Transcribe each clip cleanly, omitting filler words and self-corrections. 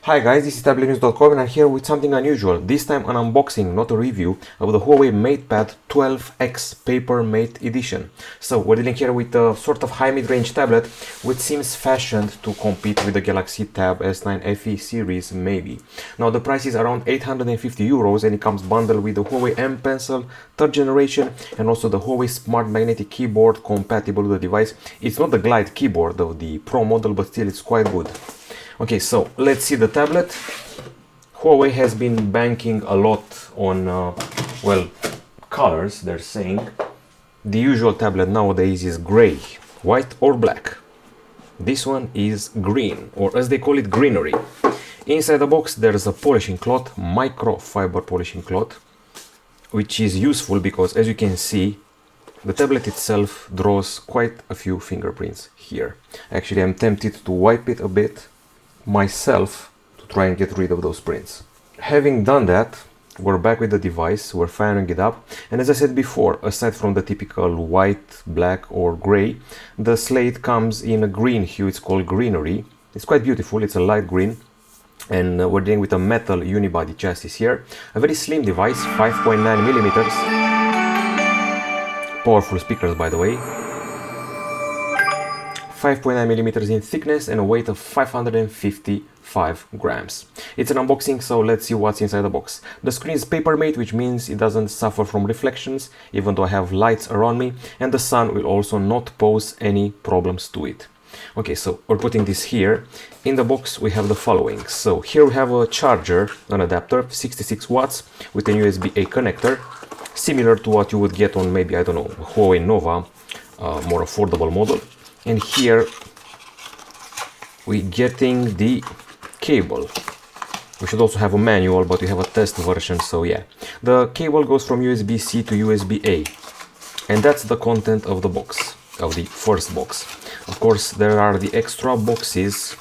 Hi guys, this is Tablet-News.com and I'm here with something unusual. This time an unboxing, not a review, of the HUAWEI MatePad 12X Paper Mate Edition. So we're dealing here with a sort of high mid-range tablet which seems fashioned to compete with the Galaxy Tab S9 FE series maybe. Now the price is around 850 euros and it comes bundled with the HUAWEI M Pencil 3rd generation and also the HUAWEI Smart Magnetic Keyboard compatible with the device. It's not the Glide keyboard of the Pro model, but still it's quite good. Okay, so let's see the tablet. HUAWEI has been banking a lot on, well, colors, they're saying. The usual tablet nowadays is gray, white or black. This one is green, or as they call it, greenery. Inside the box there's a polishing cloth, microfiber polishing cloth, which is useful because, as you can see, the tablet itself draws quite a few fingerprints here. Actually, I'm tempted to wipe it a bit myself to try and get rid of those prints. Having done that, we're back with the device, we're firing it up, and as I said before, aside from the typical white, black or gray, the slate comes in a green hue. It's called greenery. It's quite beautiful, it's a light green, and we're dealing with a metal unibody chassis here. A very slim device, 5.9 millimeters. Powerful speakers, by the way. 5.9 millimeters in thickness and a weight of 555 grams. It's an unboxing, so let's see what's inside the box. The screen is paper mate, which means it doesn't suffer from reflections, even though I have lights around me, and the sun will also not pose any problems to it. Okay, so we're putting this here. In the box we have the following. So here we have a charger, an adapter, 66 watts with a USB-A connector, similar to what you would get on maybe, I don't know, HUAWEI Nova, more affordable model. And here we're getting the cable. We should also have a manual, but we have a test version, so yeah. The cable goes from USB-C to USB-A. And that's the content of the box, of the first box. Of course, there are the extra boxes,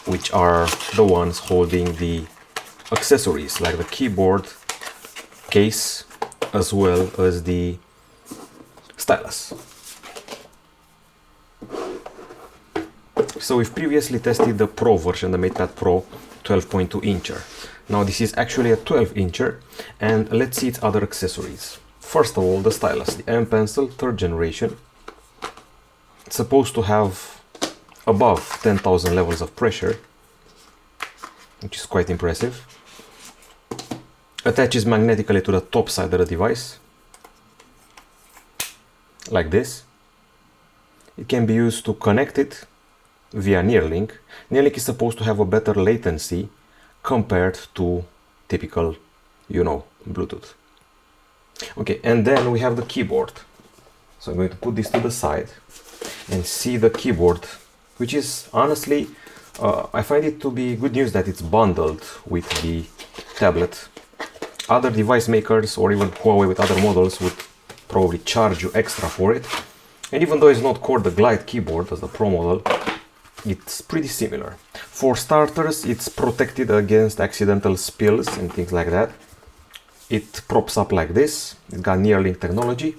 which are the ones holding the accessories, like the keyboard case, as well as the stylus. So we've previously tested the Pro version, the MatePad Pro 12.2 incher. Now this is actually a 12 incher, and let's see its other accessories. First of all, the stylus, the M Pencil 3rd generation. It's supposed to have above 10,000 levels of pressure, which is quite impressive. Attaches magnetically to the top side of the device, like this. It can be used to connect it via Nearlink. Nearlink is supposed to have a better latency compared to typical, you know, Bluetooth. Okay, and then we have the keyboard. So I'm going to put this to the side and see the keyboard, which is honestly, I find it to be good news that it's bundled with the tablet. Other device makers or even HUAWEI with other models would probably charge you extra for it. And even though it's not called the Glide keyboard as the Pro model, it's pretty similar. For starters, it's protected against accidental spills and things like that. It props up like this. It's got Nearlink technology,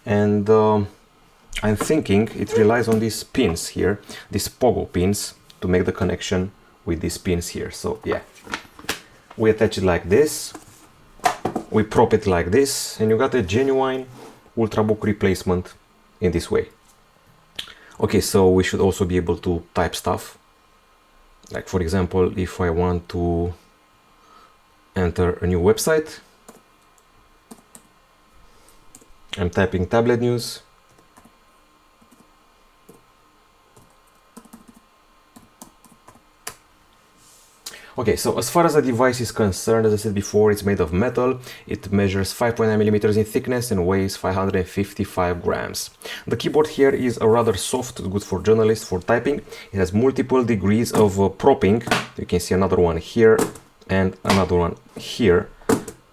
and I'm thinking it relies on these pins here, these pogo pins, to make the connection with these pins here. So yeah, we attach it like this, we prop it like this, and you got a genuine Ultrabook replacement in this way. Okay, so we should also be able to type stuff. Like, for example, if I want to enter a new website, I'm typing Tablet News. Okay, so as far as the device is concerned, as I said before, it's made of metal. It measures 5.9 millimeters in thickness and weighs 555 grams. The keyboard here is a rather soft, good for journalists, for typing. It has multiple degrees of propping. You can see another one here and another one here.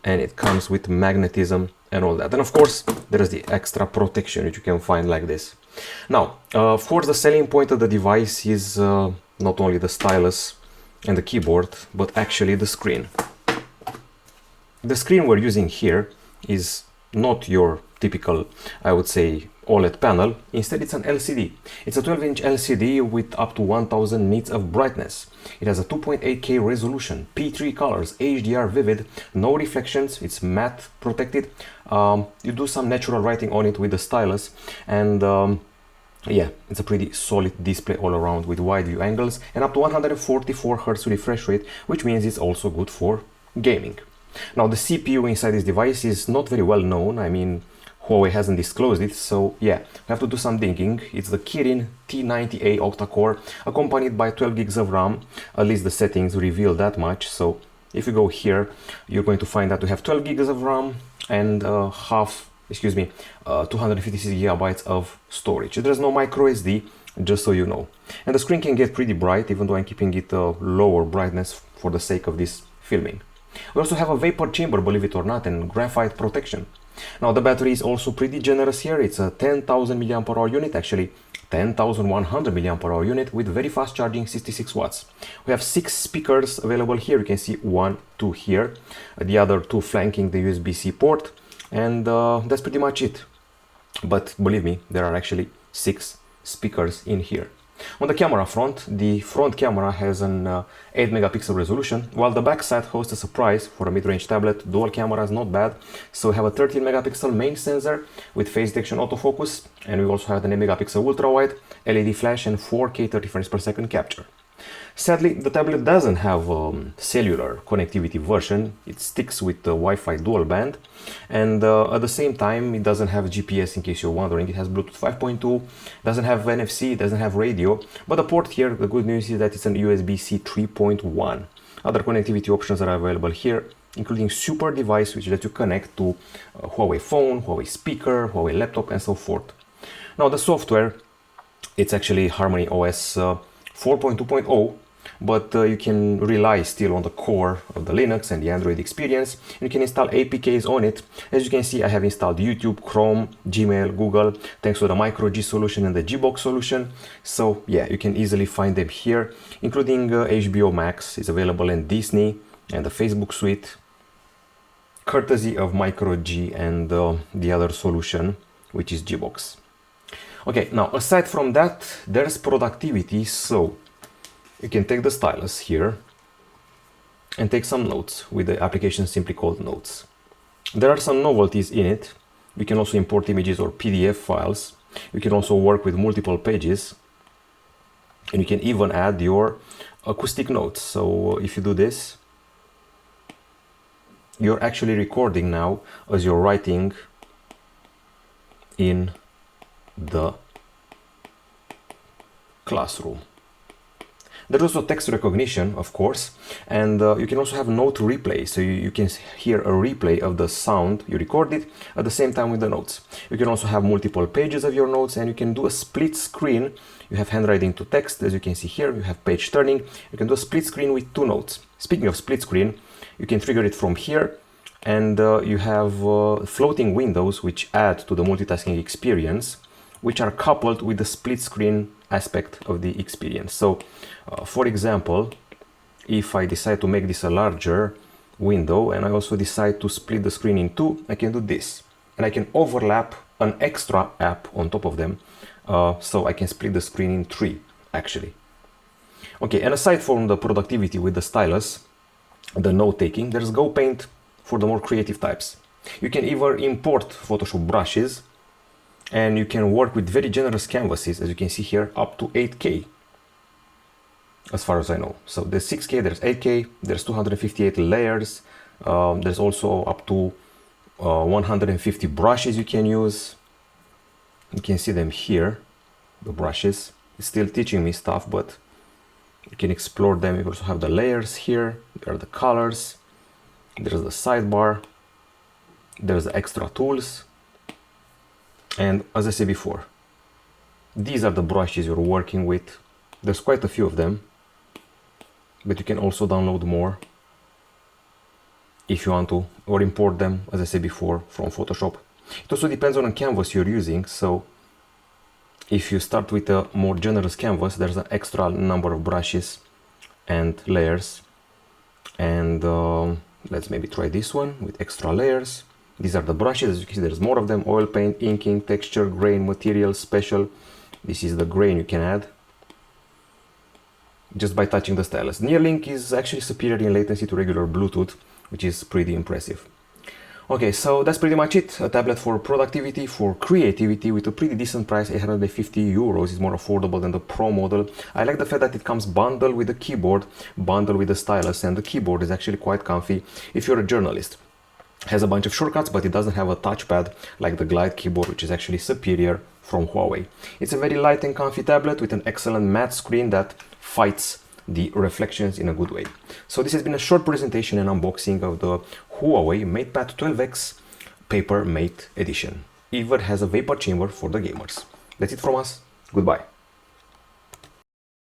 And it comes with magnetism and all that. And of course, there is the extra protection which you can find like this. Now, of course, the selling point of the device is not only the stylus and the keyboard, but actually the screen. The screen we're using here is not your typical, I would say, OLED panel. Instead, it's an LCD. It's a 12-inch LCD with up to 1000 nits of brightness. It has a 2.8K resolution, P3 colors, HDR vivid, no reflections, it's matte protected. You do some natural writing on it with the stylus, and yeah, it's a pretty solid display all around with wide view angles and up to 144 Hz refresh rate, which means it's also good for gaming. Now, the CPU inside this device is not very well known. I mean, Huawei hasn't disclosed it, so yeah, we have to do some digging. It's the Kirin T90A octa-core, accompanied by 12 gigs of RAM. At least the settings reveal that much. So if you go here, you're going to find that we have 12 gigs of RAM and 256 gigabytes of storage. There's no micro SD, just so you know. And the screen can get pretty bright, even though I'm keeping it lower brightness for the sake of this filming. We also have a vapor chamber, believe it or not, and graphite protection. Now, the battery is also pretty generous here. It's a 10,000 mAh unit, actually 10,100 mAh unit with very fast charging, 66 watts. We have 6 speakers available here. You can see 1, 2 here, the other 2 flanking the USB-C port, and that's pretty much it. But believe me, there are actually 6 speakers in here. On the camera front, the front camera has an 8 megapixel resolution, while the back side hosts a surprise for a mid-range tablet. Dual camera is not bad, so we have a 13 megapixel main sensor with face detection autofocus, and we also have an 8 megapixel ultra-wide, LED flash, and 4K 30 frames per second capture. Sadly, the tablet doesn't have a cellular connectivity version. It sticks with the Wi-Fi dual band, and at the same time it doesn't have GPS, in case you're wondering. It has Bluetooth 5.2, doesn't have NFC, doesn't have radio, but the port here, the good news is that it's an USB-C 3.1. Other connectivity options are available here, including super device, which lets you connect to Huawei phone, Huawei speaker, Huawei laptop, and so forth. Now, the software, it's actually Harmony OS 4.2.0, but you can rely still on the core of the Linux and the Android experience. You can install APKs on it. As you can see, I have installed YouTube, Chrome, Gmail, Google, thanks to the Micro G solution and the Gbox solution. So yeah, you can easily find them here, including HBO Max is available in Disney and the Facebook suite, courtesy of Micro G and the other solution, which is Gbox. Okay, now aside from that, there's productivity. So you can take the stylus here and take some notes with the application simply called Notes. There are some novelties in it. We can also import images or PDF files. We can also work with multiple pages, and you can even add your acoustic notes. So if you do this, you're actually recording now as you're writing in the classroom. There's also text recognition, of course, and you can also have note replay, so you can hear a replay of the sound you recorded at the same time with the notes. You can also have multiple pages of your notes, and you can do a split screen. You have handwriting to text, as you can see here. You have page turning. You can do a split screen with 2 notes. Speaking of split screen, you can trigger it from here, and you have floating windows which add to the multitasking experience, which are coupled with the split screen aspect of the experience. So, for example, if I decide to make this a larger window and I also decide to split the screen in 2, I can do this. And I can overlap an extra app on top of them, so I can split the screen in 3, actually. Okay, and aside from the productivity with the stylus, the note-taking, there's Go Paint for the more creative types. You can either import Photoshop brushes, and you can work with very generous canvases, as you can see here, up to 8K, as far as I know. So there's 6K, there's 8K, there's 258 layers, there's also up to 150 brushes you can use. You can see them here, the brushes. It's still teaching me stuff, but you can explore them. You also have the layers here, there are the colors, there's the sidebar, there's the extra tools. And as I said before, these are the brushes you're working with. There's quite a few of them, but you can also download more if you want to, or import them, as I said before, from Photoshop. It also depends on the canvas you're using. So if you start with a more generous canvas, there's an extra number of brushes and layers. And let's maybe try this one with extra layers. These are the brushes. As you can see, there's more of them: oil paint, inking, texture, grain, material, special. This is the grain you can add just by touching the stylus. Nearlink is actually superior in latency to regular Bluetooth, which is pretty impressive. Okay, so that's pretty much it. A tablet for productivity, for creativity, with a pretty decent price. 850 euros is more affordable than the Pro model. I like the fact that it comes bundled with the keyboard, bundled with the stylus, and the keyboard is actually quite comfy if you're a journalist. It has a bunch of shortcuts, but it doesn't have a touchpad like the Glide keyboard, which is actually superior from Huawei. It's a very light and comfy tablet with an excellent matte screen that fights the reflections in a good way. So this has been a short presentation and unboxing of the Huawei MatePad 12X Paper Mate Edition. It even has a vapor chamber for the gamers. That's it from us. Goodbye.